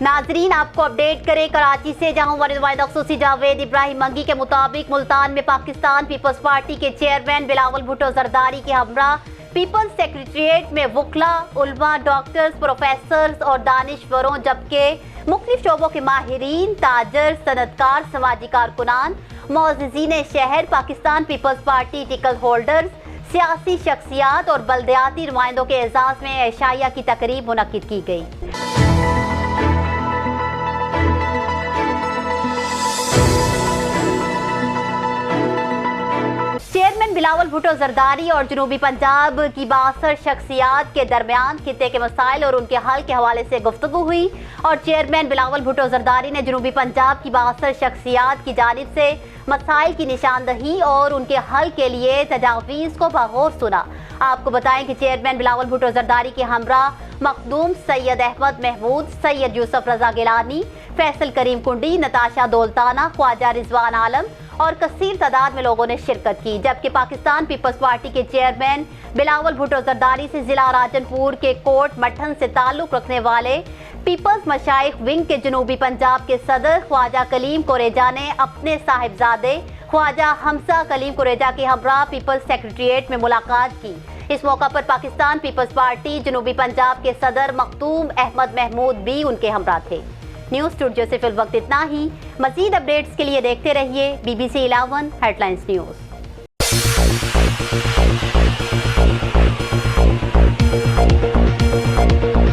नाजरीन, आपको अपडेट करें कराची से, जहां हमारे नुमाइंदा खसूसी जावेद इब्राहिम मंगी के मुताबिक मुल्तान में पाकिस्तान पीपल्स पार्टी के चेयरमैन बिलावल भुट्टो जरदारी के हमरा पीपल्स सेक्रेटेरिएट में वकला, उलमा, डॉक्टर्स, प्रोफेसर्स और दानिश्वरों जबकि मुख्तलिफ शोबों के माहिरीन, ताजर, सनतकार, समाजी कारकुनान, मोअज़्ज़िज़ीन शहर, पाकिस्तान पीपल्स पार्टी टिकट होल्डर्स, सियासी शख्सियात और बल्दियाती नुमाइंदों के एजाज़ में एशाइया की तकरीब मुनक्किद की गई। चेयरमैन बिलावल भुट्टो जरदारी और जनूबी पंजाब की 62 शख्सियात के दरमियान खित्ते के मसाइल और उनके हल के हवाले से गुफ्तगू हुई और चेयरमैन बिलावल भुट्टो जरदारी ने जनूबी पंजाब की 62 शख्सियात की जानिब से मसाइल की निशानदही और उनके हल के लिए तजावीज़ को बगौर सुना। आपको बताएं कि चेयरमैन बिलावल भुट्टो जरदारी के हमरा मखदूम सैयद अहमद महमूद, सैयद यूसुफ रजा गिलानी, फैसल करीम कुंडी, नताशा दौलताना, ख्वाजा रिजवान आलम और कसीर तादाद में लोगों ने शिरकत की। जबकि पाकिस्तान पीपल्स पार्टी के चेयरमैन बिलावल भुट्टो जरदारी से जिला राजनपुर के कोट मठन से ताल्लुक रखने वाले पीपल्स मशाइख विंग के जनूबी पंजाब के सदर ख्वाजा कलीम कुरेजा ने अपने साहिबजादे ख्वाजा हमजा कलीम कुरेजा के हमरा पीपल्स सेक्रेटेरिएट में मुलाकात की। इस मौका पर पाकिस्तान पीपल्स पार्टी जनूबी पंजाब के सदर मखदूम अहमद महमूद भी उनके हमरा थे। न्यूज़ स्टूडियो से फिल वक्त इतना ही। मज़ीद अपडेट्स के लिए देखते रहिए BBC 11 हेडलाइंस न्यूज़।